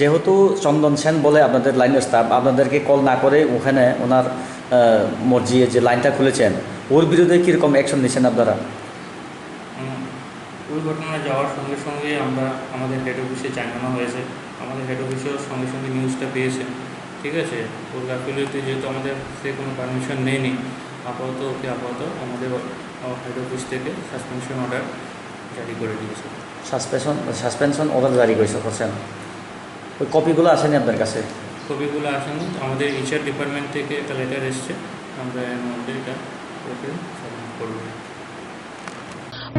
যেহেতু চন্দন সেন বলে আপনাদের লাইনের স্টাফ আপনাদেরকে কল না করে ওখানে ওনার মর্জি যে লাইনটা খুলেছেন ওর বিরুদ্ধে কীরকম অ্যাকশন নিয়েছেন আপনারা? ওই ঘটনায় যাওয়ার সঙ্গে সঙ্গে আমরা আমাদের হেড অফিসে জানানো হয়েছে। আমাদের হেড অফিসেও সঙ্গে সঙ্গে নিউজটা পেয়েছে। ঠিক আছে, ওর গাফিলতি যেহেতু আমাদের সে কোনো পারমিশন নেয়নি, আপাতত আমাদের হেড অফিস থেকে সাসপেনশন অর্ডার জারি করে দিয়েছে। সাসপেনশন অর্ডার জারি করছেন? ওই কপিগুলো আসেনি আপনার কাছে? কপিগুলো আসেনি, আমাদের এইচআর ডিপার্টমেন্ট থেকে একটা লেটার এসছে, আমরা এর মধ্যে এটা ওকে সাবমিট করব।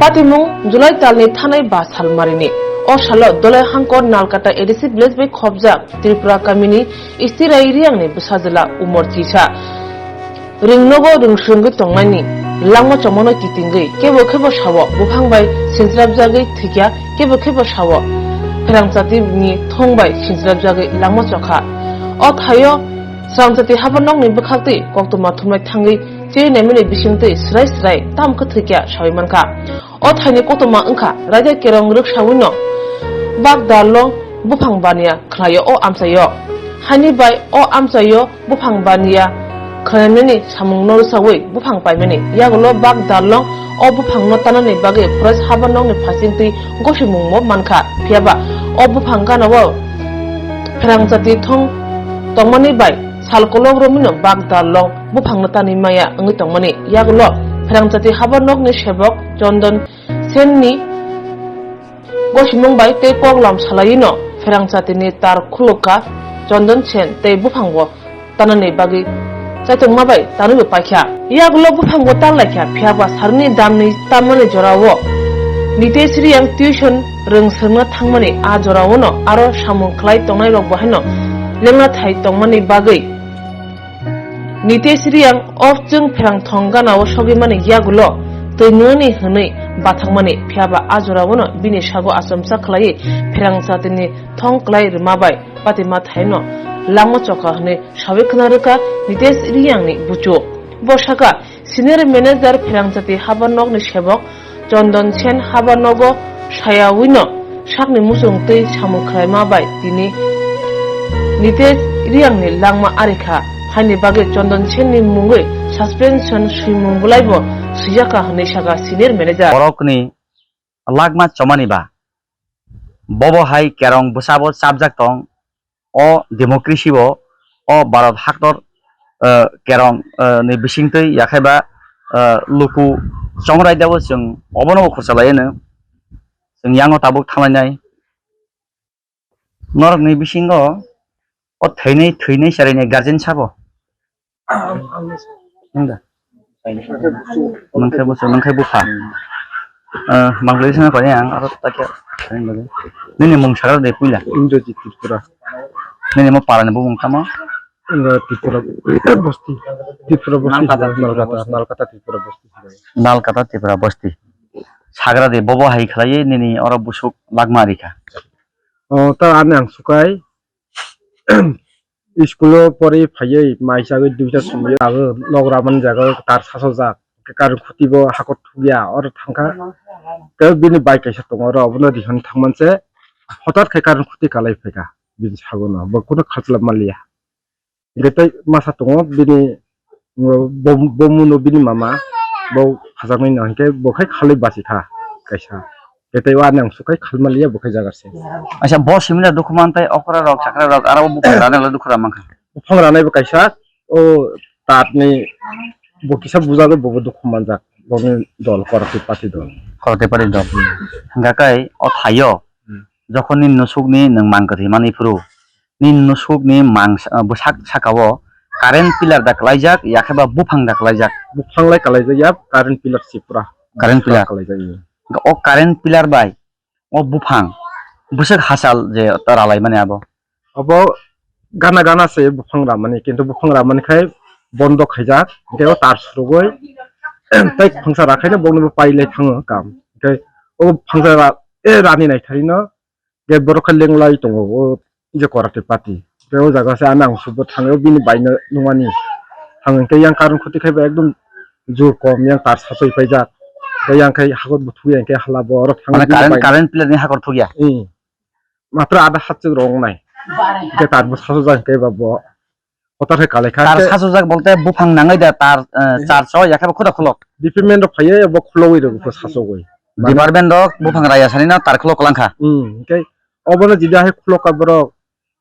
Patimu Julai talni thanai ba salmarini o shalo dolai hangkor nalkata edisi village bai khobja Tripura kamini istira iriang ni busajala umor chisa ringnogo ringsungi tongmani langma chomono kitingai kebo sawo buphangbai sinjrabjagai thikya kebo sawo pherangchati ni thongbai sinjrabjagai langma chokha o thayo srangchati habanong ni bukhakti koktuma thumai thangai je nemini bisingtei srai tamkha thikya sawimanka o thaini kotoma angkha raja kerong ruksawino bak dalong buphang bania khlayo o amsayo hani bai o amsayo buphang bania khlaimeni samung nor sawi buphang paimeni yagulo bak dalong o buphang no tanani bage pras habanong ni phasingti gosimung mo mankha phiaba o buphang ganawo pherangchati thong tongmani bai salkolong romino bak dalong buphang no tani maya angi tongmani yagulo pherangchati habanok ni sebok Chondon Sen ni gosimung bai tei koklam salayino pherangchati ni tar khuluka Chondon Sen tei buphangbo tanani bagi chaitongma bai tanubo paikha yagulo buphangbo tanlaikha phiaba sarni damni tamani jorawo nitesri yang tuition rungsengna thangmani a jorawo no aro samung khlai tongnai rok bahino lengna thai tongmani bagi nitesri yang of jung pherang thonggana o sogimani yagulo tengoni hनै bathangmani phiaba ajorawono bini sago asamsa khlai pherangchatini thong klai rmabai patima thaino langmo chokha hनै sabekhna reka nitesh riyangni buchu bosaka senior manager pherangchati habanokni sebok Chondon Sen habanogo sayawino sakni musungtei samukhlai mabai tini nitesh riyangni langma arikha haini bage Chondon Sen ni mungoi suspension suimung bulaibo sujaka hनै saka senior manager borokni lagma chomani ba bobo hai kerong busabo subject tong o democracy bo o Bharat haktor kerong ni bisingtei yakhaiba luku chongrai dabo jeng obono khorchalayeno jeng yango tabuk thamlainai norok ni bisingo o theinei sarini guardian sabo nangkai bufa Bangladesh ko yang aro takya nini mung sagar de puila Indrajit Tripura nini mo parane bu mung tama Tripura Bosti Nalkata Tripura Bosti sagra de bobo hai khlai nini oro busuk lagmarika ta anang sukai স্কুলো পরে ফাইয়ে মাইসাগে দুইটা সময় আগে লগ্রামান জায়গা তার সাসো যাক কার খুতিব হাকত থুগিয়া আর থাঙ্কা তে বিনি বাইক এসে তোমার অবনা দিখন থাকমানছে হঠাৎ খাই কারণ খুতি কালাই ফেকা বিনি সাগনা বা কোনো খাতলা মালিয়া গেতাই মাসা দङ বিনি বমুনো বিনি মামা বউ হাজারমাই নাহিকে বখাই খালি বাসিখা কাইসা গেতাই anang sukai khalmalia bokai jagarse acha bo simina dokumentai okra rok sakra rok aro bu rane la dukra mangka phang ranai bo kaisa o tatni bokisa bujago bobo dokumen jak bomi dol korate party dol hanggakai o thayo jokhon nin nusukni nang mangkati mani puru nin nusukni mang busak sakao current pillar da klaijak yakhaba buphang da klaijak buphanglai kalaijak yap current pillar sipura current pillar kalaijak o current pillar bai o buphang busuk hasal je taralai mane abo gana se buphang ramani kintu buphang ramani khai bondo khaijak deo tar surugoi tai phangsa rakhaina bongno pailai thango kam tai o phangsa rani nai tharino ge borokha lenglai tongo o je korate party deo jaga se anang subo thango bini baino nungani thangke yang karon khuti khai ekdom jur kom yang tar sasoi paijak yang kai hakot butu yang kai halabo aro current pillar ni hakor thugia মাত্র আধা হাত রং নাই ke tar bo saso jang ke ba bo hotar he kale তার kha শাসক বলতে বুফাং নাঙাই দে তার charge একেবারে খোদা খোলক department of phaye bo khuloi ro ko saso goi department বুফাং রায়া সানি না তার খোলক কলাংখা ke obono jida he khulo ka bro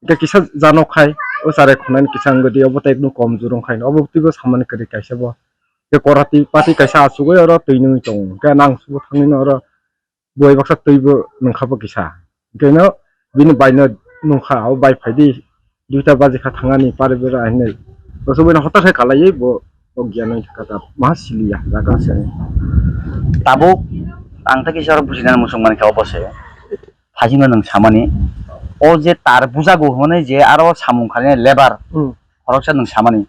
ke kisa jano khai o sare khunan kisang godi obo ta ekdum kom jurong khai obo tibo saman kari kaisa bo ke korati pati kaisa asugoi oro tuinung tong ke nang subo thangni no oro boi baksa tuibo nongkhabo kisa ke no bini baino nongkha o bai phaidi duita baji kha thangani pare bera ahne so boi hotar he kalai bo o gyano kata mahasilia jaga se তাবুক আং থেকে সর বুঝিনা মুসলমান খাও বসে ফাজিনো নং সামানি ও যে তার বুঝাগো হনে যে আরো সামুং খানে লেবার খরচা নং সামানি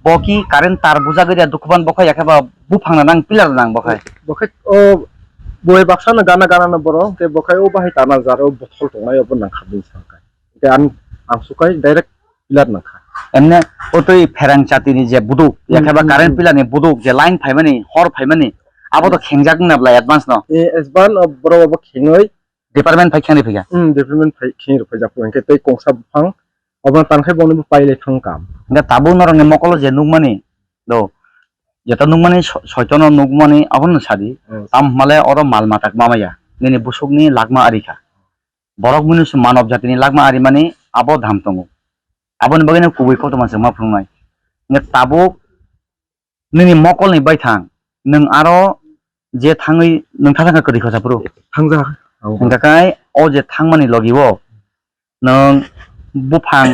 বকি কারেন্ট তার বুঝাগো দিয়া দুখবান বখাই একেবা বুফাংনা নাং পিলার নাং বখাই bokai o boi baksa na gana gana na boro ke bokai o bahai tana jaro botol tongai obo nang khabin sakai ke an sukai direct pilar nang kha এমনে ও তুই ফেরাং চাতিনি যে বুদুক একেবা কারেন্ট পিলানি বুদুক যে line ফাইমানি হর ফাইমানি আবো তো খেংজাক নাবলা অ্যাডভান্স ন e esban boro obo khingoi department ফাইখানি ফিগা development phai khing ro phai japu ke tei kongsa bufang obo tankhai bonu paile thang kam nga tabu norong mokolo je nugmani do jeta nugmani soitono nugmani abon sadi tam male oro mal matak mamaya nini busukni lagma arika borok minus manov jatini lagma ari mani abo dhamtongo abon bagene kubui koto manse ma phungnai nga tabu nini mokol ni bai thang nung aro je thangai nung thanga kodi khosa puru thangja nga kai o je thangmani logiwo nung bufang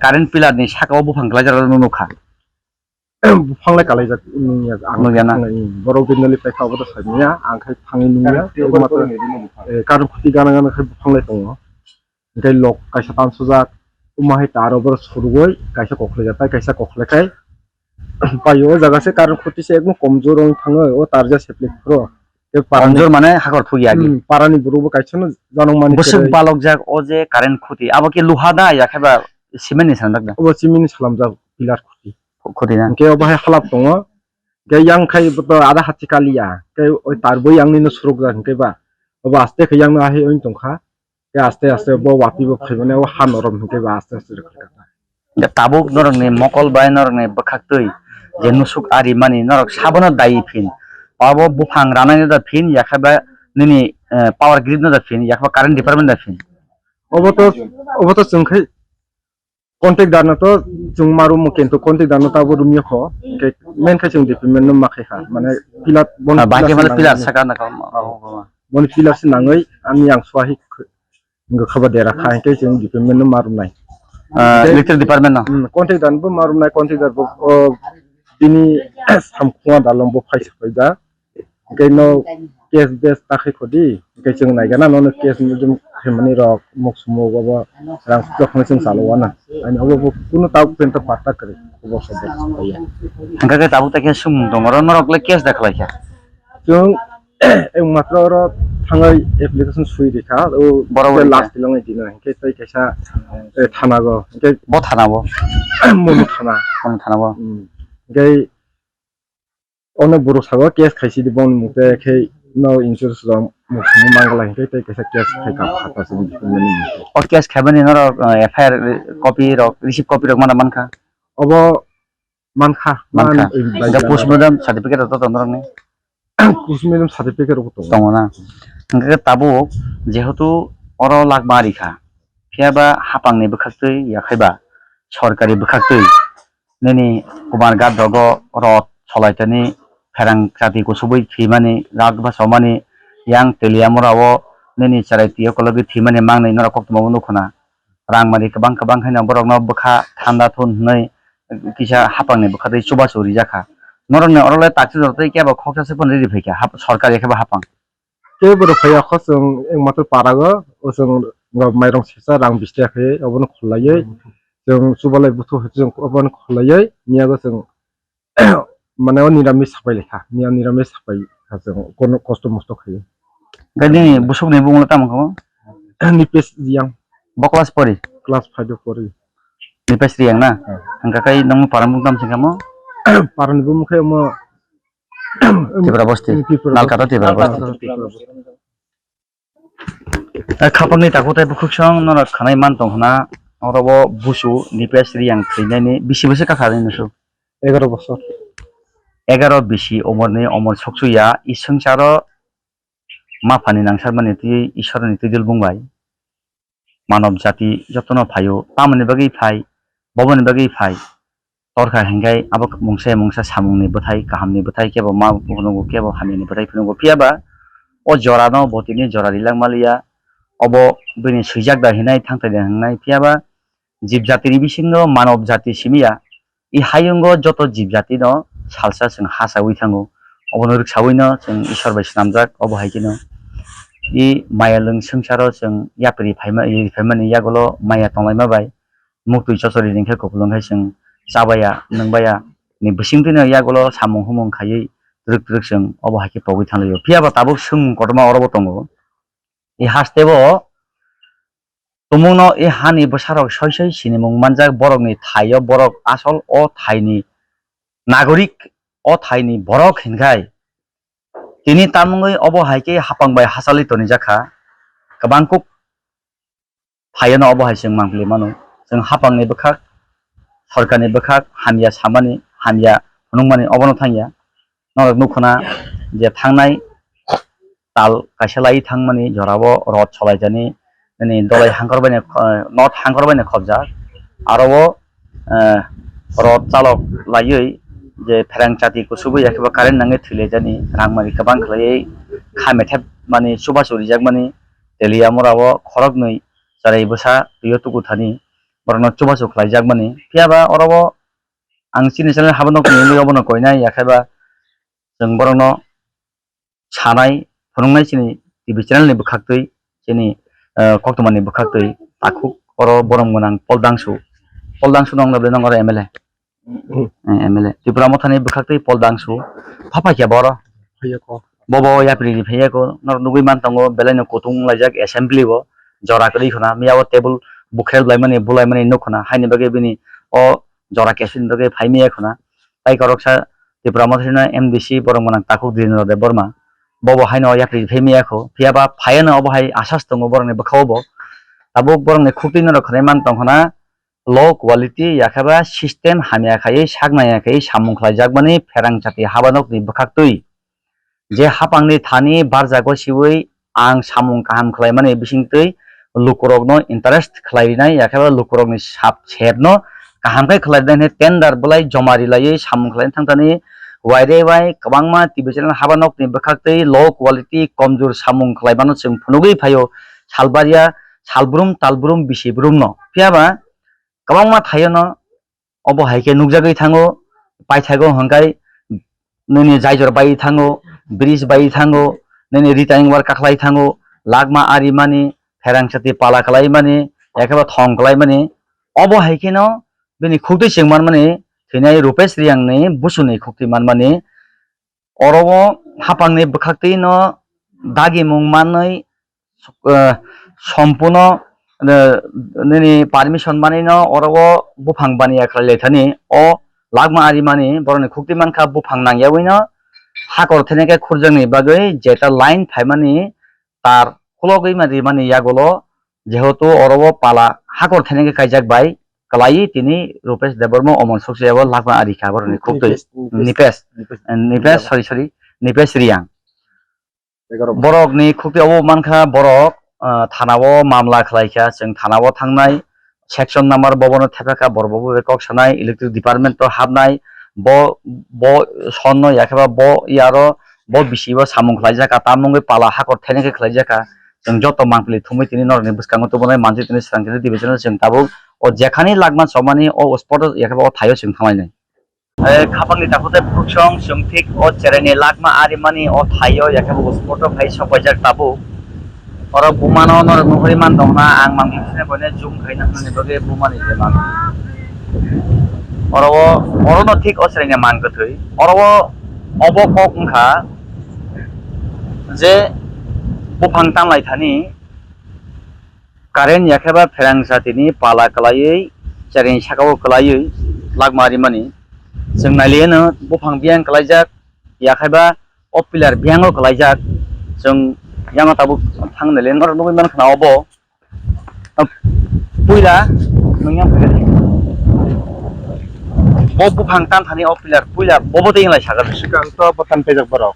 current pillar ni sakao bufang glajar nukha bufang lai kalai jak nunya Nunya na. boro binali pai kha obo to sanya ang khai phangi nunya o mato karu khuti gana gana khai bufang lai tongo ngai lok kaisa tan sujak umahai taro bor surgoi kaisa kokhle jatai kaisa kokhle kai payo jaga se karu khuti se ekdom komjor ong thango o tarja seplik pro ke parani পাঞ্জর মানে হাকর থুই আগে parani burubo kaisa no janong mani বসুক বালক যাক ও যে current খুঁটি আবার কি লোহা দা ইয়াখাবা সিমেন্ট নিছান দাগদা obo chimini salam jak pilar khuti খুঁটি না ke obo hai halap tongo ke yang khai to ada hati kalia ke oi tarbo yang ni no suruk jak ke ba obo aste ke yang na hai oin tongkha ke aste aste bo wati bo khaibane o han orom ke ba aste aste kata তাবুক নরক নে মকল by নরক নে বখাকতই যে Nusuk আরি মানি নরক সাবন দাই ফিন পাবো বুফাং রানানি দা ফিন ইয়াখাবা নিনি পাওয়ার গ্রিড না দা ফিন ইয়াখাবা কারেন্ট ডিপার্টমেন্ট দা ফিন obo to jungkhai contact dana to jung maru mo kento contact dana ta bo rumya kho ke main khai jung department no makhai kha mane pilar bon বাকি মানে pillar সাকা না কাম bon pilar se nangai ami yang swahi ngo khaba dera kha ke jung department no marum nai electric department না contact dan bo marum nai contact dar bo dini samkhwa dalom bo phai sapai da ke no case base ta khai khodi ke jung nai gana no case ni jum khimani rok mok sumo baba rang jokhna jung salowana ani obo kuno ta penta patta kare obo sobo ya হাঙ্গাকে তাবুক তাকে সুম দমর নরকলে case দেখালাইখা jung matra ro thangai application sui rekha o Borobor last long ai dina ke tai kaisa thana go ke ব থানাবো mono thana কোন থানাবো ke ono buru sago case khaisi di bon mute ke no insurance ro mo mangala ke tai kaisa case khai ka khata se mani ও case খাবেনি নরক FIR copy rock receive copy rock মানে মানখা obo mankha মানখা এটা post-mortem certificate তো তন্দ্রং নি kusmilum certificate ro to দङ না হাঙ্গাকে তাবুক যেহেতু or লাগমা আরিখা ফিয়াবা হাপাংনি বখাকতই ইয়াখাইবা সরকারি বখাকতই নেনি কুমার গাদ রগ রত সলাইতানি ফেরাং জাতি কুসুবই থিমানি রাগবা সমানি yang teliamurawo neni charaitiyo kologi thimani mangnai nora koktmo nukhuna rangmani kabang haina borok no bokha thanda thun nei kisa hapangni bokha dei chuba churi jakha norone orole takti dortei keba khoksa se pon ri pheka sarkari kheba hapang ke boro phaya khosung ekmaत्र parago osung mairong sisa rang bistia khe obon khulaiye jung subalai buthu jung obon khulaiye miago jung mane niramis sapai lekha mia niramis sapai jung kono kosto mosto khaye gani busuk ni bungla tamko nipes yang boklas pori class 5 pori nipes riang na angka kai nang parambung tam singamo paran bu mukhe mo tibra bosti nalkata tibra bosti खापांनि दाखुथाय बुखुसं नरक खानाय मान दंना अरबो बुसु निपेस रियां थैनायनि बिसिबोसो काखादों नसु 11 বছর 11 बिसि अमरनि अमर सकसुया इसंसार माफानि नांसारमानि तुइ ईश्वरनि तुइदिल बुंबाय मानव जाति जतन फायो तामनि बगै फाय बबनि बगै फाय तरखा हेंगाय अब मुंसे मुंसा सामुंनि बथाय गाहामनि बथाय केबो मा बुंनांगौ केबो हामिनि बथाय फुनांगौ पियाबा अ जरानो बतिनि जरा रिलां मालिया अब बिनि सैजाक दाहिनाय थांथाय दाहिनाय पियाबा जीव जातिनि बिसिंनो मानव जाति सिमिया इ हायुंगो जत जीव जाति न सालसा जों हासावै थांगौ अबनो रिक्सावैनो जों ईश्वर बाय नामजाक अब हायकिनो इ मायालों संसाराव जों यापरि फायमानि यागलो माया तंलाय माबाय मुक्ति चसरि रिंखे कपलंहाय जों जाबाया नंबाया नि बिसिंथिनो यागलो सामुं हुमुं खायै द्रुक द्रुक जों अब हायके पगै थांलायो पियाबा ताबो सों कटमा अरबो तंगो इ हास्तेबो तुमुनो इ हानि बसारक सय सय सिनेमुं मानजाक बरकनि थायो बरक आसल अ थाइनि नागरिक अ थाइनि बरक हिनगाय तिनि तामुङै अब हायके हापांबाय हासालि तनि जाखा गोबांखौ थायोनो अब हाय जों मांगलि मानो जों हापांनि बखाक सरकारनि बखाक हामिया सामानि हामिया हुनुंमानि अबनो थांया नरक नुखना जे थांनाय ताल कायसालाय थांमानि जराबो रड सलायजानि नि दलाय हांखरबायने नट हांखरबायने खबजा आरोबो रड चालक लायै जे फेरां चाति कुसुबो याखबा कारेन्ट नाङै थैलायजानि रांमानि गोबां खलायै खामेथेब मानि सुबा सुरिजाक मानि देलिया मराबो खरक नै जारै बोसा बियो तुकुथानि बरनो चुबा सुखलायजाक मानि पियाबा अरबो आं सिनिसाले हाबनो कनि अबनो कयना याखबा जों बरनो सानाय फुनुंनाय सिनि टिभि चेनेलनि बखाक्तै जेनि कक्तमानि बखाक्तै आखु अर बरम गोनां पलदांसु नंलाबले नंगर एमएलए एमएलए त्रिपुरा मथानि बखाक्तै पलदांसु फाफाखिया बर फैयो बबो याप्रि फैयाको नर नुगै मानतांगो बेलायनो कुतुं लायजाक एसेम्बली बो जरा करि खना मियाव टेबल बुखेर लायमानि बुलायमानि नखना हायनि बगे बिनि अ जरा केसिन बगे फाइमिया खना ताइ करकसा त्रिपुरा मथानि एमडीसी बरम गोनां ताकु दिन दे बर्मा बबो हायनो याप्रि फैमियाखौ पियाबा फायनो अब हाय आसास दङ बरनि बखावबो ताबो बरनि खुटिनो रखनाय मानतांखना लो क्वालिटी याखबा सिस्टेम हामियाखायै सागनायाखै सामुंख्लायजाक मानि फेरां चाति हाबानकनि बखाक्तै जे हापांनि थानि बारजागो सिवै आं सामुं काहाम खालायमानि बिसिंतै लुकुरकनो इन्टारेस्ट खालायनाय याखबा लुकुरकनि साब सेबनो काहामखाय खालायनाय टेन्डार बलाय जमारि लायै सामुं खालायनो थांतानि वाइरे वाइ गोबांमा टिभि चेनेल हाबानकनि बखाक्तै लो क्वालिटी कमजोर सामुं खालायबानो जों फुनुगै फायो सालबारिया सालब्रुम तालब्रुम बिसिब्रुम न पियाबा गोबांमा थायोनो अब हायके नुकजागै थाङो पाइथागो हंगाय नोंनि जायजर बायै थाङो ब्रिज बायै थाङो नोंनि रिटार्निं वार काखलाय थाङो लागमा आरि मानि फेरां चाति पाला खालाय मानि एखेबा थं खालाय मानि अब हायकेनो बिनि खुक्ति सिंमान मानि थैनाय रुपेश रियांनि बुसुनि खुक्ति मान मानि अरबो हापांनि बखाक्तै न दागि मुं मानै सम्पूर्ण नोंनि पारमिशन मानि न अरबो बुफां बानिया खालायथानि अ लागमा आरि मानि बरनि खुक्ति मानखा बुफां नांयावैनो हाकर थेनेके खुरजोंनि बागै जेटा लाइन फाइमानि तार खुलगै मानि यागलो जेहेतु अरबो पाला हाकर थेनेके कायजाक बाय कलाई तिनी रुपेश देबर्मा अमर सकसेयाबो लागमा आरि खाबरनि खुक्तै निपेश रियां बरकनि खुक्तियावबो मानखा बरक थानावो मामला खालायखा जों थानावो थांनाय सेक्सन नाम्बार बबनो थेफाखा बरबो रेकर्ड सानाय इलेक्ट्रिक डिपार्टमेंट तो हाबनाय ब सन्न याखबा ब यारो ब बिसिबो सामुं खालायजाका तामुङै पाला हाकर थेनेके खालायजाका जों जत मांपलि थुमै तिनि नरनि बुसकांगो तुबनाय मानसि तिनि सांखिनि डिभिजन जों ताबो अ जेखानि लागमान समानि अ स्पट याखबा अ थायो जों थांलायनाय खाफांनि दाखुथाय फुकसं जोंथिक अ चेरेनि लागमा आरिमानि अ थायो याखबा स्पट फाय सफायजाक ताबो और बुमानो नर नुहरि मान दंना आं मांगिसने बने जुम खायना होननि बगे बुमानि जे मान और वो अरनो ठीक असरेने मान गथै और वो अबो कक उनखा जे बुफां तांलायथानि कारेन्ट याखेबा फेरां जातिनि पाला कलायै चेरेनि साकाव कलायै लागमारि मानि जों नायलियनो बुफां बियां कलायजाक याखेबा अ पिलार बियांगो कलायजाक जों yang tabuk thang nele nor nugi man khana obo puila nungyang pagari bobu phang tan thani o pilar puila bobo te inglai sagar sigang to patan pejak borok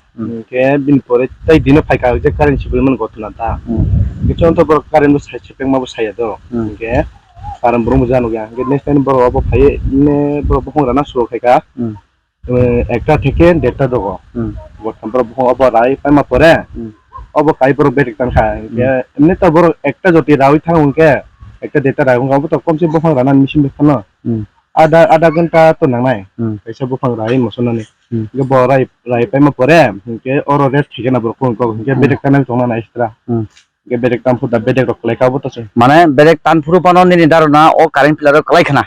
ke bin pore tai dino phaika je current sibil man gotuna ta ke chon to borok current bu sai chepeng ma bu sai do ke param brum janu ga ke next time borok obo phai ne borok bong rana suro khaika একটা থেকে দেড়টা দেবো বর্তমান বড় of রাই পাইমা পরে of কাই বড় বেরিক টান খায় এমনি তো বড় একটা যদি রাউই থাকুনকে একটা দেড়টা রাউন গাবো তো কমসে বফাং রানা মেশিন বেখানো আধা ঘন্টা তো নাংনাই পয়সা বফাং রাই মসনানি বড় রাই রাই পাইমা পরে কে অর রেট ঠিক না বড় কোন কো কে বেরিক টান জনা না এক্সট্রা কে বেরিক টান ফুটা বেরিক রক লেখাবো তো মানে বেরেক tan furu pano ni daruna o current pillar kalai khana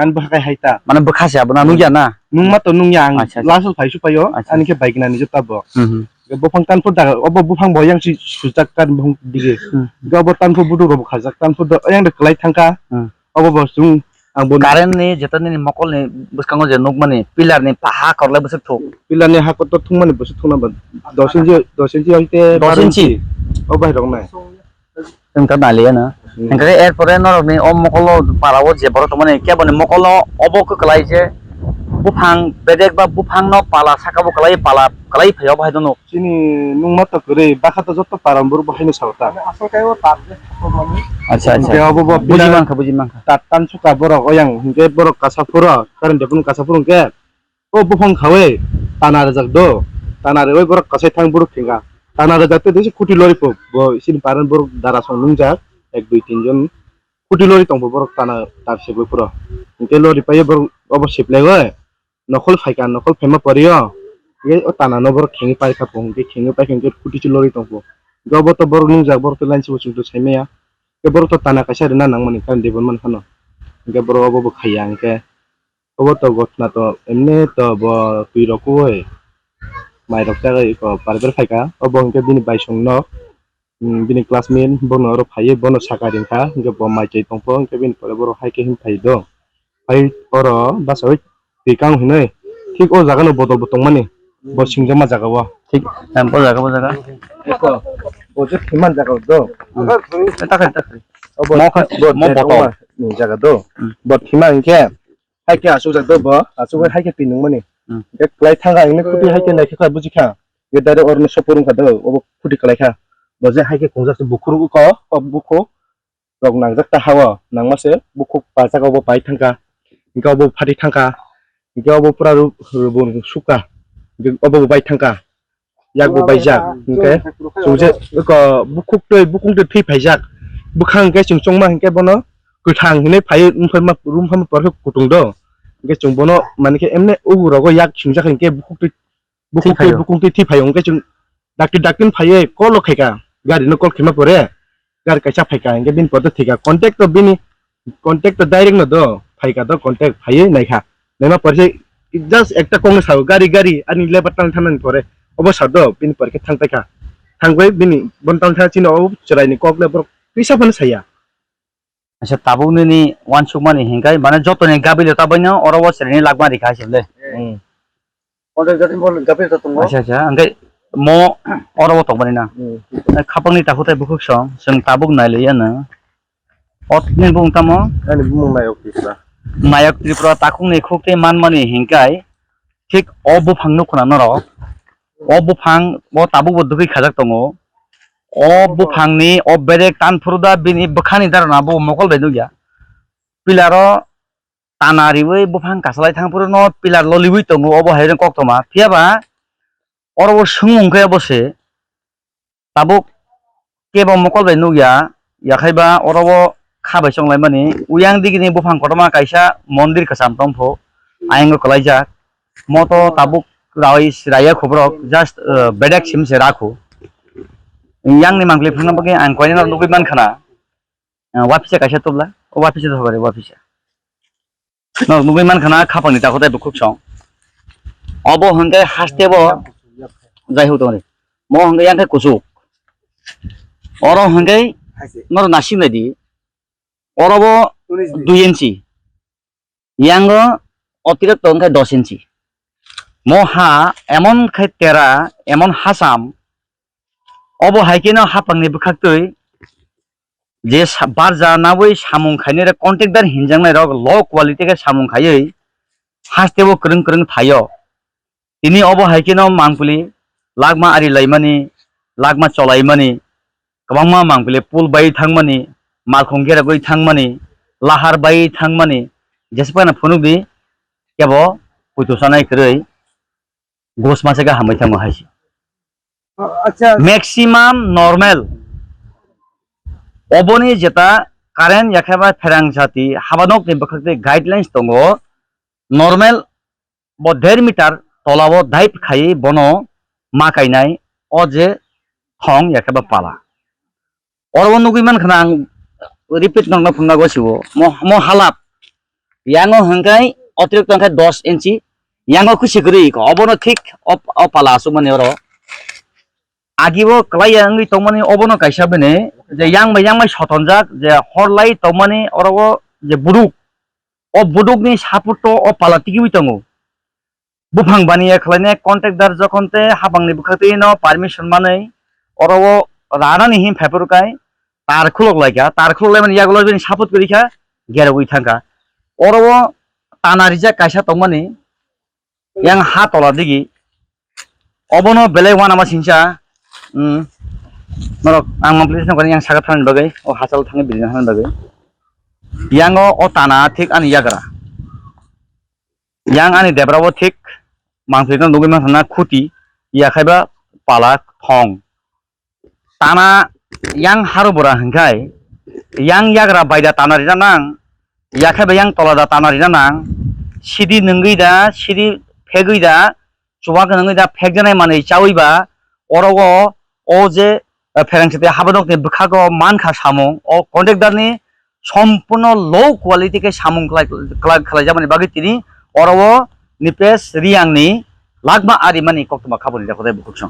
আন বহাই হাইতা মানে bekhas ya buna nuja na nung ma to nung yang Acha, acha. langsung phai su payo ani ke baik na ni jota bo bufang tan fu da obo bufang boyang si sujak tan bung dige ga bo tan fu budu ro khajak tan fu da yang de klai thangka obo bo sung ang bon current ni jetan ni mokol ni buskango je nuk mani pillar ni paha korle busuk thuk pila ni ha ko to thung mani busu thung na ba 10 inchi hoite 10 inchi o bai rong nai engka nali na engka er pore norok ni om mokolo parawo je boro tomane kya bone mokolo obo ko kalai je bufang bedek ba bufang no pala sakabo kalai pala kalai phayo bhai dono sini nung ma to kore ba kha to jotto param bur bo haino sauta asal kayo tar je acha acha ke obo bo buji mangka tat tan suka borok oyang hingke borok kasa pura karen depun kasa purung ke o bufang khawe tanar jak do tanar oi borok kasai thang buruk thinga tanar jakte desi kuti lori po bo sin paran borok dara song nungjak 1 2 3 jon kuti lori tong borok tana tar sebe pura hingke lori paye borok obo siplai oi নকল ফাইকা নকল FEMA পরিও এই ও তানা নবর খেঙি পাই খাপো কে খেঙি পাই খেঙি কুটি চিলরি তংপো গব তো বড় নুং যা বড় তো লাইন সিবো চিন্তু সাইমেয়া কে বড় তো তানা কাইসা রেনা নাংমানি কান দেবন মান খানো কে বড় অবব খাইয়া কে অব তো গতনা তো এমনে তো ব তুই রকু হই মাই রক জায়গা ক পারবের ফাইকা অব কে বিনি বাইসং ন বিনি ক্লাসমেট বন আর ফাইয়ে বন সাকারিন খা কে ব মাই চাই তংপো কে বিনি পরে বড় হাইকে হিম ফাই দো ফাই অর বাসই Tikang hinai, tik o jaga no botol botol mani, bot singjama jaga wa. ঠিক tempo jaga Eko, bot himan jaga do. tak Mo khan mo botol ni jaga do. Bot himan ke, hai ke asu jaga do bo, asu ke hai ke pinung mani. Ke klai thanga ini kuti hai ke naikha buji kha. Ke dare or no sopurung kha do, obo kuti klai kha. Bo je hai ke kongjak se bukuru ko, buko. Rok nangjak ta hawa, nangmase buku palsa ko bo pai thangka. Ika bo phati thangka. Ika obo pura rubun suka, obo bai thangka, yak bo bai jak, okay? Sungje ko bukung te thi phai jak, bukhang ke chungchong ma ke bono, kuthang hine phai umphama room phama par kutung do, ke chung bono mane ke emne u rogo yak chungjak ke bukung te thi phai ong ke chung daktin phai ko lo khaika, gari no kol khima pore, gar kaisa phai ka ke bin pod thika, contact to direct no do, phai ka do contact phai nai kha. Nema perse just ekta kong sao gari ani lebar tang thanan pore obo sado bin perke thangpai kha thangbai bini bontang tha chino obo cherai ni kok lebor pisa ban saya acha tabu ni wan sukmani hingai mane joto ni gabile tabaino orobo sereni lagma rikha sile order gatin bol gabe ta tongo acha angkai mo orobo tokbani na khapangni takutai bukuk song sing tabuk naile yana ot ni bung tamo ani bumung nayo kisa Nayak Tripura takung ni khokte manmani hingkai ঠিক অবুফাং নখনা নর অবুফাং ব তাবু বদুকি খাজাক tongo অবুফাংনি অবেরেক তানফুরদা বিনি বখানি দারনা ব মকল বেদু গিয়া পিলাरो तानारिबै बुफां कासलाय थांपुर न पिलार ललिबै tongo अब हायजों कक्तमा फियाबा अरब सुंमुंखै अबसे ताबुक केबो मकल बेदु गिया याखैबा अरब खाबाय संलाय माने उयां दिगिनि बुफां कटमा कायसा मन्दिर कसाम तंफो आयंग कलायजा मतो ताबुक राया खबरक जस्ट बेडेक सिमसे राखो यांगनि मांगले फुना बगे आं कयना नुगै मानखाना वाफिसा कायसा तबला ओ वाफिसा धबारे वाफिसा न नुगै मानखाना खापांनि ताखोताय बुखुक सं अबो हंगे हास्तेबो जाय होतोरे म हंगे यांगे कुसुक अरो हंगे नर नासिमनायदि अरबो 2 इंची यांग अतिरिक्त हंगे 10 इंची মহা এমন খাই তেরা এমন Hasam haike no hapang ni bukhaktui je barja nawai samung khaine re contactor hinjang nai rok low quality ke samung khaioi hastebo krung krung thayo ini haike no mangpuli lagma ari laimani lagma cholaimani kwbangma mangpili pul bai thangmani malkhung gera goi thangmani lahar bai thangmani jesepana phunukdi kebo puitusanai kroi gos mase ga hamai thangma haisi আচ্ছা maximum normal oboni jeta current yakhaba pherang jati habanok ni bakhakte guidelines tongo normal bo 1.5 meter tolabo daip khai bono ma kainai o je thong yakhaba pala orbo nugui man khana repeat nangna phungna gosibo mo halap yango hangkai অতিরিক্ত সংখ্যা 10 ইঞ্চি yango খুশি করি অবনো ঠিক অপালা আসুমানে ওর আগিবো ক্লাইয়া আঙ্গি তমানি অবনো কাইসাবেনে যে yang সতনজাক যে হরলাই তমানি অরগো যে বুডুক ও বুডুকনি সাপুটো ও পালা টিকিবি তঙ্গো বুফাং বানিয়ে খলাইনে কন্ট্রাক্টর যখনতে হাবাংনি বুখাতে ন পারমিশন মানে অরগো রানানি হিম ফেপরকাই তার খুলক লাইকা তার খুললাই মানে ইয়াগুলো বিন সাপুত করিখা গেরবই থাকা অরগো তানারিজা কাইসা তমানি yang ha tola digi obono belai wana ma sincha norok ang mamplis na yang sagat thanan bagai o hasal thangi bilin hanan bagai yango o tana thik ani yagra yang ani debrabo thik mangplis na dugi man thana khuti yakhaiba pala thong tana yang harubora hangkai yang yagra baida tanari nang yakhaiba yang tola da tanari nang sidi nungui da sidi ফেগইদা চুবাকে নংইদা ফেগজানাই মানে চাউইবা অরগো ও যে ফেরাংসিতে হাবাদকনি বখাগো মানখা সামুং ও কন্ট্রাক্টরনি সম্পূর্ণ লো কোয়ালিটিকে সামুং খালাই যাবানি বাকি তিনি অরগো Niépce রিয়াংনি লাগমা আরি মানি কক্তমা খাবনি দেখতে বুকসং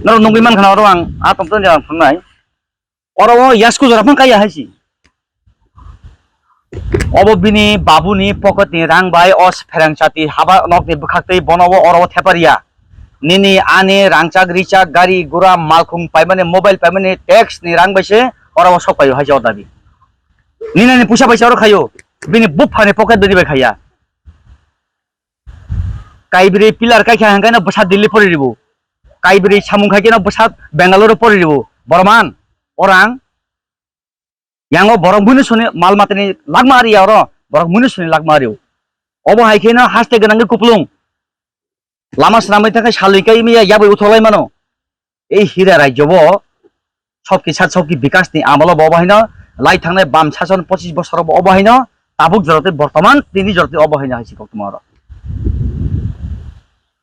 নর নংগি মান খানা অরো আং আতমতন জান ফুননাই অরগো ইয়াসকু জরাফাং কাইয়া হাইছি অববিনি বাবুনি পকেটনি রাং বাই অস ফেরাংচাতি হাবা নকনি বখাকতৈ বনবো অরবো থেপারিয়া নিনি আনে রাংচাক রিচাক গাড়ি গুড়া মালখুং পাইমানে মোবাইল পাইমানে ট্যাক্স নি রাং বাইসে অরবো সব পাইও হাইছে অদাবি নিনানি পুষা পাইছে অর খাইও বিনি বুফানি পকেট দরি বাই খাইয়া কাইবিরি পিলার কাইখা হাঙ্গাইনা বসা দিল্লি পরি দিবো কাইবিরি সামুং খাইকেনা বসা বেঙ্গালুরু পরি দিবো বরমান orang yang borong bunu suni mal mateni lagmari ya oro borong bunu suni lagmari obo haikena haste ganang kuplung lama seramai takai salikai mi ya bai utholai mano ei hira rajyobo sobki sat sobki bikas ni amalo bobahina lai thangnai bam shason 25 বছর obahina tabuk jorate bortoman tini jorate obahina haisi koktumaro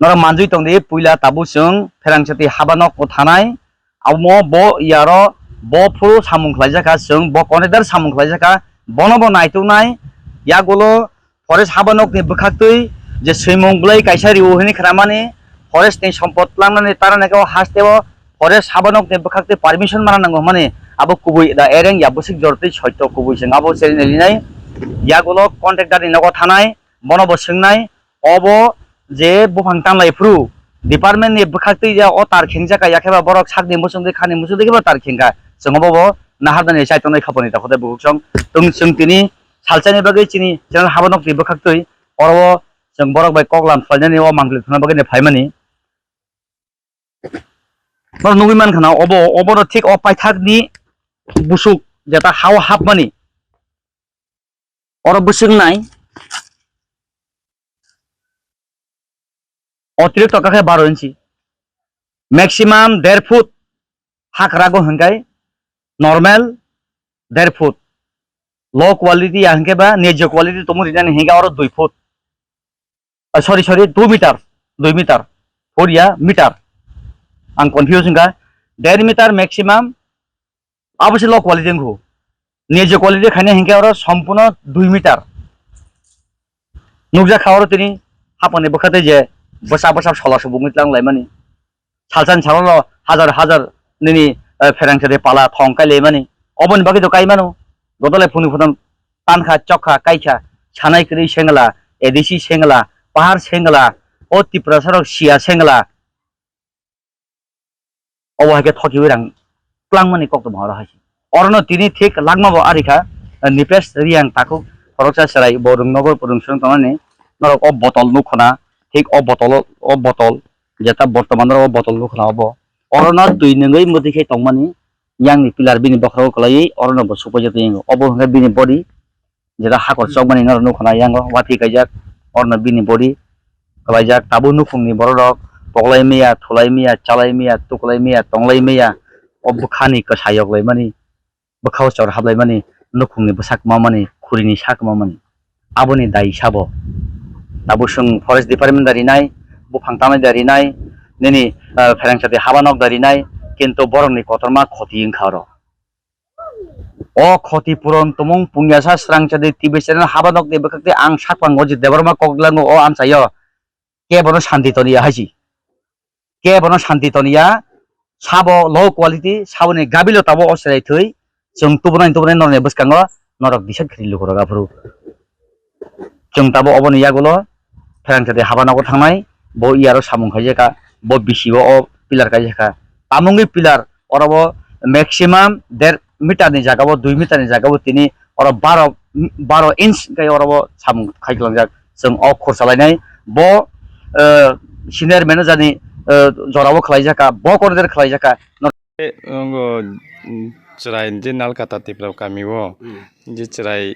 nora manjui tongde puila tabu sung pherangchati habanok o thanai amo bo yaro bo phuru samung khlaijaka sung bo konedar samung khlaijaka bonobo naitunai yagulo forest habanok ni bukhaktui je suimung blai kaisari ohini khramani forest ni সম্পদ langnani taraneko hastebo forest habanok ni bukhaktui permission mananango mane abo kubui da ereng yabusik jortei soitto kubui sing abo serinai yagulo contractor ni nogo thanai bonobo sungnai obo je bufang tanglai phru department ni bukhaktui ja o tar khingjaka yakheba borok sakni musung de khani musung de tar khingka जोंबो नाहारदानि साइटनाय खापनि दाखते बुकसं tung जों तिनि सालचानि बागै चिनि जों हाबानक नि बखाक्तै अरबो जों बरक bye कगलाम फलनानि ओ मांगलि थना बागै ने फाइमानि बर नुगि मान खाना अबो ठीक अ पाइथाकनि बुसुक जेता हाव हाबमानि अर बुसुंनाय अतिरिक्त टकाखे 12 इन्चि मैक्सिमाम 1.5 फुट हाकरागो हंगाय normal 1.5 foot low quality hangke ba nejo quality tomuri jani hinga oro 2 foot sorry 2 meter 2 meter 4 ya meter ang confusion ka 1.5 meter maximum abose low quality nghu nejo quality khane hinga oro সম্পূর্ণ 2 meter nukja khawro tini hapone bokhate je bosa 16 bungitlang laimani salsan salolo হাজার nini फेरांचते पाला थंकाय लेमानि अबन बागै तो काइमानो गदले फुनु फुदन तानखा चखा काइखा छानाय करि सेंगला एदिसि सेंगला पहाड़ सेंगला अति प्रसारक सिया सेंगला अबहाके थकिबो रां klangmani kok tum hora haisi orno tini thik langmabo arika Nipes Riang takuk khoroksa serai borung nogor purungsung tonani norok o botol nukhona thik o botol jeta bortoman o botol nukhona obo orno tui nungoi mudikhe tongmani yang ni pilar bini bokhro kolai orno bo supojete yango obo hangka bini body jeta hakor chokmani nor nukhona yango wati kaijak orno bini body kaijak tabu nukhungni borok poglai meya thulai meya chalai meya tuklai meya tonglai meya obukhani kasayok laimani bukhau chor hablai mani nukhungni bwsak mamani khurini sak mamani aboni dai sabo tabusung forest department dari nai bufang tanai dari nai nini pherangchati habanok dari nai kintu borokni kotorma khoti ingkharo o khoti puron tumung pungyasa srangchati tv channel habanok ni bakakte ang sakpang goji debarma koklango o amsayo kebono shanti toniya haji kebono shanti toniya sabo low quality saboni gabilo tabo osrai thoi जों तुबनाय नरने बसकांगो नरक दिसat khri lukoro gafru जों tabo oboni yagulo pherangchati habanago thangnai bo iaro samung khaijaka bo bisibo o pilar kaijaka amungi pilar orabo maximum 1.5 meter ni jagabo 2 meter ni jagabo tini oro 12 inch kai orabo samung khailangjak जों o khorchalainai bo senior manager ni jorabo khlaijaka bo korder khlaijaka Cerai je nal kata tiprau kami wo je cerai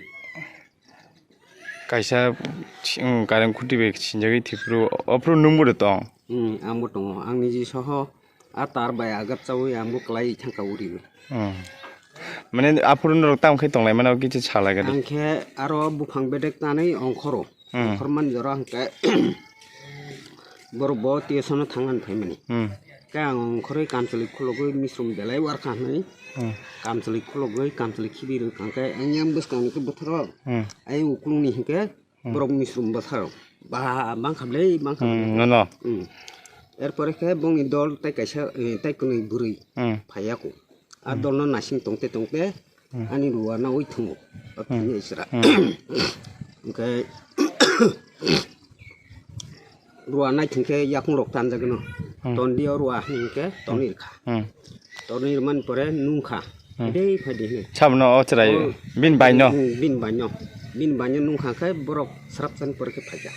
kaisa kareng kuti be sinjagi tipru opru numbu tong ambo tong angni ji soho atar bai agat chawi ambo klai thangka uri mane apurun rok tam khai tonglai mana kichi chala ga angkhe aro bufang bedek tanai ongkhoro khorman jora angke borbo tiesono thangan thaimani ka ongkhore kamchali khulogoi misrum belai war khanai kamchali khulogoi kamchali khibir kangke anyam buskang ke bothro ai uklungni hingke borok misrum bothro ba bangkhablei no এরপরে কে বংনি দল তাই কাইসা তাই কোন বুড়ি ফায়াকো আর দল না নাসিং টংতে টংতে আনি রুয়া না ওই থুমো অতনি ইসরা ওকে রুয়া নাই থিংকে ইয়াকুং রক্তান জাগন তন্দিও রুয়া হিংকে তনির খা তনির মান পরে নুখা এডেই ফাইদে sabno o cerai bin baino bin banyo নুখা কে বরক স্রাপসান পরে কে ফাইজা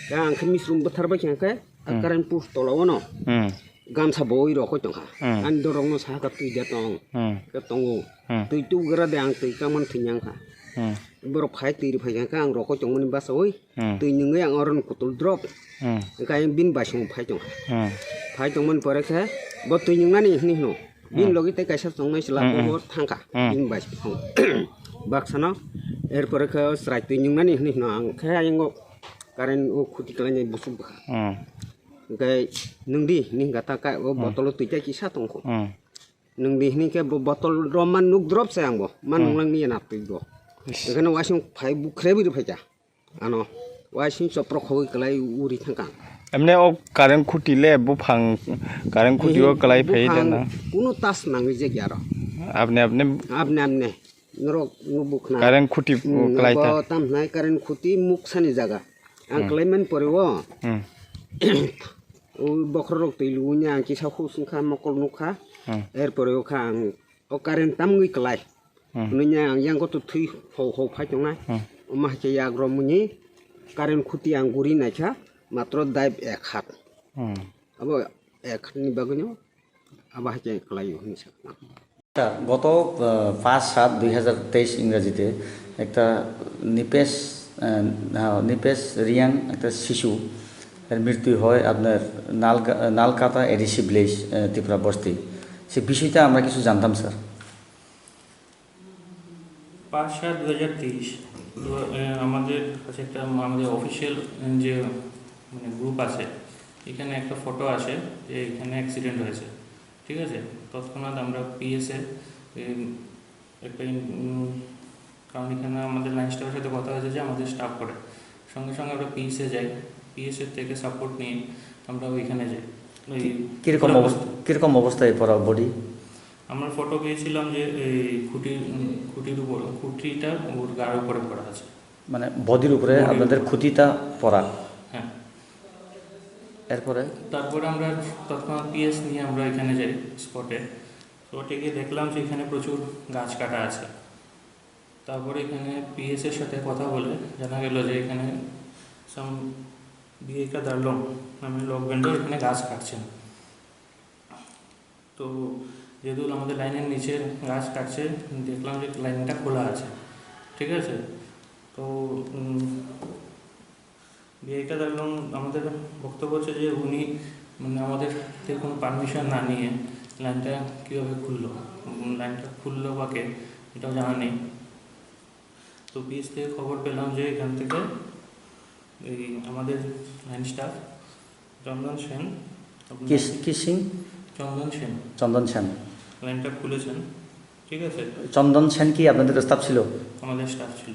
কা আংখে মিশ্রুম বথারবা কে akaran pus tolawono gamsa boi roko tongha an dorongno saha ka tui da tong ka tongo tui tu gara dang tui kaman thinyang ha boro phai tui phai ka ang roko chongmani basoi tui ningai ang oron kutul drop ka yang bin basung phai tong phai tongman pore kha bo tui ningnani hni no bin logi te kaisa tongnai sila bo thangka bin bas baksana er pore kha srai tui ningnani hni no ang kha yang karen o khuti kalanya busuk ba Gai nungdi nih kata kak botol tu jadi kisah tongko. Nungdi nih ke botol roman nuk drop sayang bo, man ulang nih enak tuh bo. Karena wasing pai bukrebi tu paja, ano wasing soprok hoi kelai uri tangkang. Emne o karen kuti le bu phang karen kuti o kelai pai dana. Kuno tas nangi je gyaro. Abne ngerok nubuk na. Karen kuti kelai ta. Tam nai karen kuti muk sani jaga. Ang kelaiman porewo. Bokrok tilunya kisah khusus kan mokol nuka erpore kan o karen tam ngui kelai nunya yang ko tu thui ho phai chonga omah ke ya gromuni karen khuti anguri na cha matro daib ek hat abo ek ni bagunyo abah ke kelai honi sakna গত 5/7/2023 ইংরেজিতে একটা নিপেশ রিয়াং একটা শিশু মৃত্যু হয় আপনার নালকাতা ADC village Tripura বস্তি সে বিষয়টা আমরা কিছু জানতাম স্যার 5/7/2023 আমাদের কাছে একটা আমাদের অফিসিয়াল যে মানে গ্রুপ আছে এখানে একটা ফটো আসে যে এখানে অ্যাক্সিডেন্ট হয়েছে ঠিক আছে তৎক্ষণাৎ আমরা পিএসএ একটা কারণ এখানে আমাদের লাইন স্টাফের সাথে কথা হয়েছে যে আমাদের স্টাফ করে সঙ্গে সঙ্গে আমরা পিএসএ যাই পিএসএ থেকে সাপোর্ট নিয়ে আমরা ওইখানে যাই ওই কীরকম অবস্থায় পড়া বডি আমরা ফটো পেয়েছিলাম যে এই খুঁটির উপর খুঁটিটা ওর গাড়ির উপরে পড়া আছে মানে বডির উপরে আপনাদের খুঁটিটা পড়া হ্যাঁ তারপরে আমরা তৎক্ষণাৎ পিএস নিয়ে আমরা এখানে যাই স্পটে স্পটে গিয়ে দেখলাম যে এখানে প্রচুর গাছ কাটা আছে। তারপরে এখানে পিএসের সাথে কথা বলে জানা গেল যে এখানে সাম বিএকা দারলং নামে লোক ভেন্ডর এখানে গাছ কাটছেন। তো যেহেতু আমাদের লাইনের নিচে গাছ কাটছে, দেখলাম যে লাইনটা খোলা আছে, ঠিক আছে। তো বিএকা দারলং আমাদের বক্তব্য হচ্ছে যে উনি মানে আমাদের থেকে কোনো পারমিশন না নিয়ে লাইনটা কীভাবে খুললো, লাইনটা খুললো বা কে এটাও জানা নেই। তো পিএস থেকে খবর পেলাম যে এখান থেকে এই আমাদের লাইন স্টাফ চন্দন সেন, কি সিং? চন্দন সেন চন্দন সেন। লাইনটা খুলেছেন, ঠিক আছে। চন্দন সেন কি আপনাদের স্টাফ ছিল? আমাদের স্টাফ ছিল।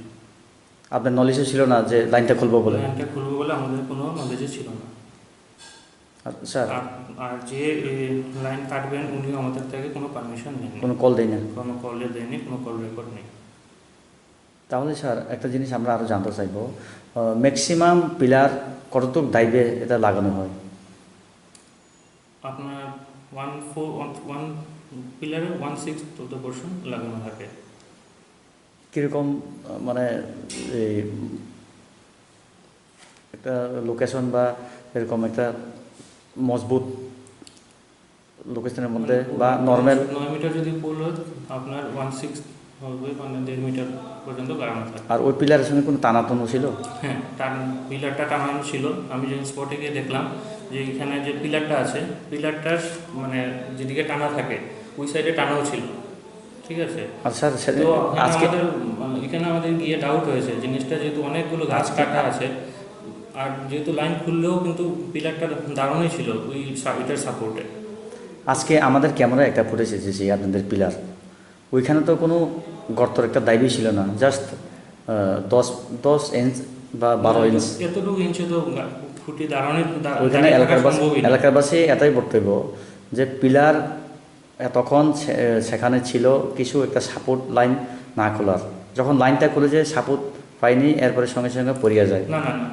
আপনার নলেজে ছিল না যে লাইনটা খুলবো বলে? লাইনটা খুলবো বলে আমাদের কোনো নলেজে ছিল না। স্যার আর যে লাইন কাটবেন উনিও আমাদের থেকে কোনো পারমিশন নেন, কোনো কল দেয় না? কোনো কলে দেয়নি, কোনো কল রেকর্ড নেই। তাহলে স্যার একটা জিনিস আমরা আরও জানতে চাইবো, ম্যাক্সিমাম পিলার কতটুক দাইবে এটা লাগানো হয়? আপনার 1 পিলারে 1/6 অফ দ্য পোর্শন লাগানো থাকে। কীরকম মানে এই একটা লোকেশন বা এরকম একটা মজবুত লোকেশনের মধ্যে বা নর্মাল? 9 মিটার যদি পোল হয় আপনার 1/6 হবে, মানে 1.5 মিটার পর্যন্ত গাড়ানো থাকে। আর ওই পিলারের সঙ্গে কোনো টানাটানো ছিল? হ্যাঁ, পিলারটা টানানো ছিল। আমি যে স্পটে গিয়ে দেখলাম যে এখানে যে পিলারটা আছে, পিলারটার মানে যেদিকে টানা থাকে ওই সাইডে টানাও ছিল, ঠিক আছে। আর স্যার তো আজকে এখানে আমাদের গিয়ে ডাউট হয়েছে জিনিসটা, যেহেতু অনেকগুলো গাছ কাটা আছে আর যেহেতু লাইন খুললেও কিন্তু পিলারটা দাঁড়ানোই ছিল ওই এটার সাপোর্টে। আজকে আমাদের ক্যামেরায় একটা ফুটেজ এসেছে আপনাদের পিলার, ওইখানে তো কোনো গর্তর একটা দাবি ছিল না, জাস্ট 10 ইঞ্চ বা 12 ইঞ্চ। এতটুকু ইঞ্চে তো ফুটি ওইখানে এলাকাবাসী এটাই বক্তব্য যে পিলার তখন সেখানে ছিল কিছু একটা সাপোর্ট লাইন না খোলার, যখন লাইনটা খুলে যায় সাপোর্ট পাইনি, এরপরে সঙ্গে সঙ্গে পড়িয়া যায়। না না না,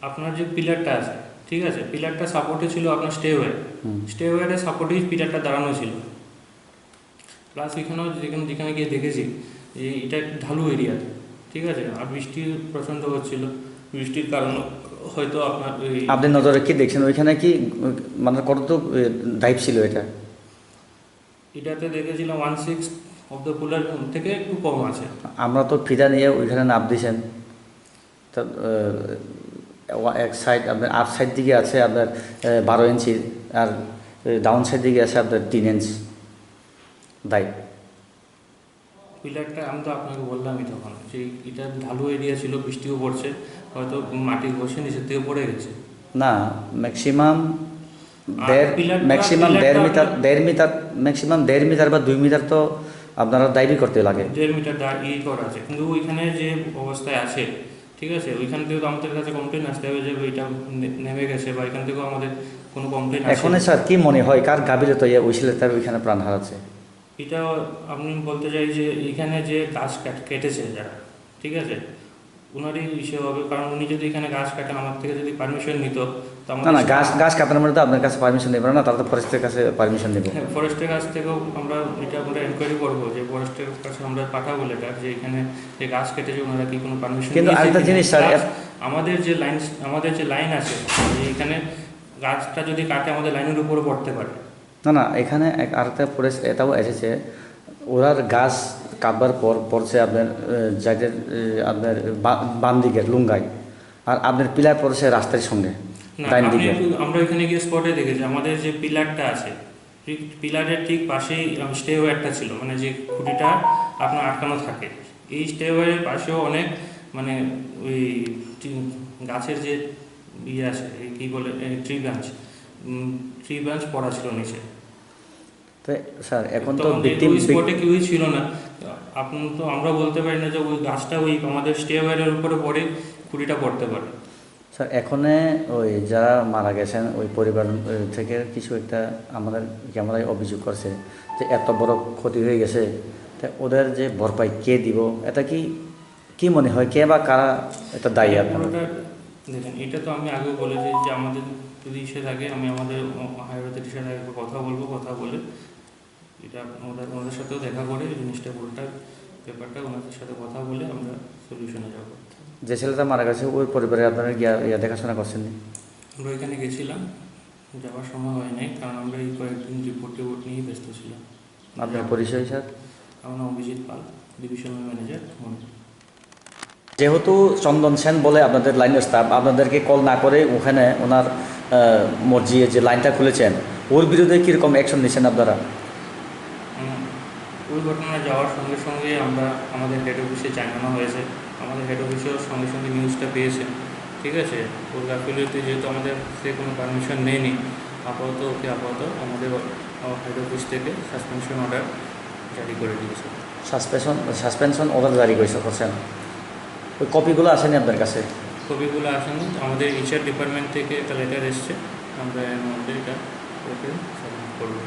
আপনার যে পিলারটা আছে, ঠিক আছে, পিলারটা সাপোর্টে ছিল আপনার স্টেওয়ারের সাপোর্টেই পিলারটা দাঁড়ানো ছিল। প্লাস এখানেও যেখানে গিয়ে দেখেছি যে এটা ঢালু এরিয়া, ঠিক আছে, আর বৃষ্টি প্রচণ্ড হচ্ছিল, বৃষ্টির কারণে হয়তো আপনার আপনি নজরে কি দেখছেন ওইখানে কি মানে কতটুক ডাইভ ছিল? এটাতে দেখেছিলাম 1/6 অফ দ্য পুলার থেকে একটু কম আছে। আমরা তো ফিতা নিয়ে ওইখানে নাপ দিয়েছেন, তো এক সাইড আপনার আপ সাইড দিকে আছে আপনার 12 ইঞ্চি, আর ডাউন সাইড দিকে আছে আপনার 3 ইঞ্চ দায়। পিলারটা আমি তো আপনাকে বললামই তখন যে এটা ঢালু এরিয়া ছিল, বৃষ্টিও পড়ছে, হয়তো মাটি ঘষে নিচের থেকে পড়ে গেছে। না, ম্যাক্সিমাম ম্যাক্সিমাম 1.5 মিটার বা 2 মিটার তো আপনারা দাবি করতে লাগে। 1.5 মিটার করা আছে, কিন্তু ওইখানে যে অবস্থায় আছে, ঠিক আছে, ওইখান থেকে তো আমাদের কাছে কমপ্লেন আসতে হবে যে ওইটা নেমে গেছে, বা এখান থেকেও আমাদের কোনো কমপ্লেন আসে। এখন স্যার কি মনে হয় কার গাফিলতি ওই ছেলেটার ওইখানে প্রাণ হারাচ্ছে? এটা আপনি বলতে চাই যে এখানে যে গাছ কেটেছে যারা, ঠিক আছে, ওনারই ইসে হবে, কারণ উনি যদি এখানে গাছ কাটেন আমার থেকে যদি পারমিশন নিত তো না গাছ কাটার মধ্যে আপনার কাছে পারমিশন নেবে না, তারা তো ফরেস্টের কাছে পারমিশন নেবে। হ্যাঁ, ফরেস্টের কাছ থেকেও আমরা এনকোয়ারি করবো, যে ফরেস্টের কাছে আমরা পাঠাবো লেটার যে এখানে যে গাছ কেটেছে ওনারা কি কোনো পারমিশন। কিন্তু আরেকটা জিনিস স্যার, আমাদের যে লাইন আছে, যে এখানে গাছটা যদি কাটে আমাদের লাইনের উপরে পড়তে পারে। না এখানে আরেকটা ফরেস্ট এটাও এসেছে, ওরার গাছ কাটবার পর পড়ছে আপনার যাদের আপনার বাম দিকের লুঙ্গায়, আর আপনার পিলার পড়ছে রাস্তার সঙ্গে ডাইন দিকে। আমরা এখানে গিয়ে স্পটে দেখেছি আমাদের যে পিলারটা আছে, পিলারের ঠিক পাশেই স্টেওয়ারটা ছিল, মানে যে খুঁটিটা আপনার আটকানো থাকে, এই স্টেওয়ারের পাশেও অনেক মানে ওই গাছের যে ইয়ে আছে কী বলে ট্রি ব্রাঞ্চ পড়া ছিল নিচে। তো স্যার এখন তো স্পটে কেউই ছিল না, আপনি তো আমরা বলতে পারি না যে ওই গাছটা ওই আমাদের স্টেওয়ারের উপরে পড়ে খুঁটিটা পড়তে পারে। স্যার এখানে ওই যারা মারা গেছেন ওই পরিবার থেকে কিছু একটা আমাদের ক্যামেরায় অভিযোগ করছে যে এত বড় ক্ষতি হয়ে গেছে, তা ওদের যে ভরপাই কে দিব, এটা কি মনে হয় কে বা কারা এটা দায়ী? আপনারা দেখেন, এটা তো আমি আগেও বলেছি যে আমাদের যদি ইসে থাকে আমি আমাদের হাইওয়েতে সাথে কথা বলে এটা ওনাদের সাথেও দেখা করে এই জিনিসটা পুরোটা ব্যাপারটা ওনাদের সাথে কথা বলে আমরা সলিউশনে যাব। যে ছেলেটা মারা গেছে ওই পরিবারে আপনারা গিয়া দেখাশোনা করছেন নি? আমরা এখানে গেছিলাম, যাওয়ার সময় হয় নাই, কারণ আমরা এই কয়েকদিন রিপোর্ট নিয়েই ব্যস্ত ছিলাম। আপনার পরিচয় স্যার? আমার নাম অভিজিৎ পাল, ডিভিশনাল ম্যানেজার মনে। যেহেতু চন্দন সেন বলে আপনাদের লাইনের স্টাফ আপনাদেরকে কল না করে ওখানে ওনার মর্জিয়ে যে লাইনটা খুলেছেন ওর বিরুদ্ধে কীরকম অ্যাকশন নিচ্ছেন আপনারা? ওই ঘটনায় যাওয়ার সঙ্গে সঙ্গে আমরা আমাদের হেড অফিসে জানানো হয়েছে, আমাদের হেড অফিসেও সঙ্গে সঙ্গে নিউজটা পেয়েছে, ঠিক আছে। ওর গাফিলতি যেহেতু আমাদের সে কোনো পারমিশন নেয়নি, ওকে আপাতত আমাদের হেড অফিস থেকে সাসপেনশন অর্ডার জারি করে দিয়েছে। সাসপেনশন অর্ডার জারি করছেন? ওই কপিগুলো আসেনি আপনার কাছে? ছবিগুলো আসেনি, আমাদের এইচআর ডিপার্টমেন্ট থেকে একটা লেটার এসছে, আমরা এর মধ্যে এটা ওকে সাবমিট করবো।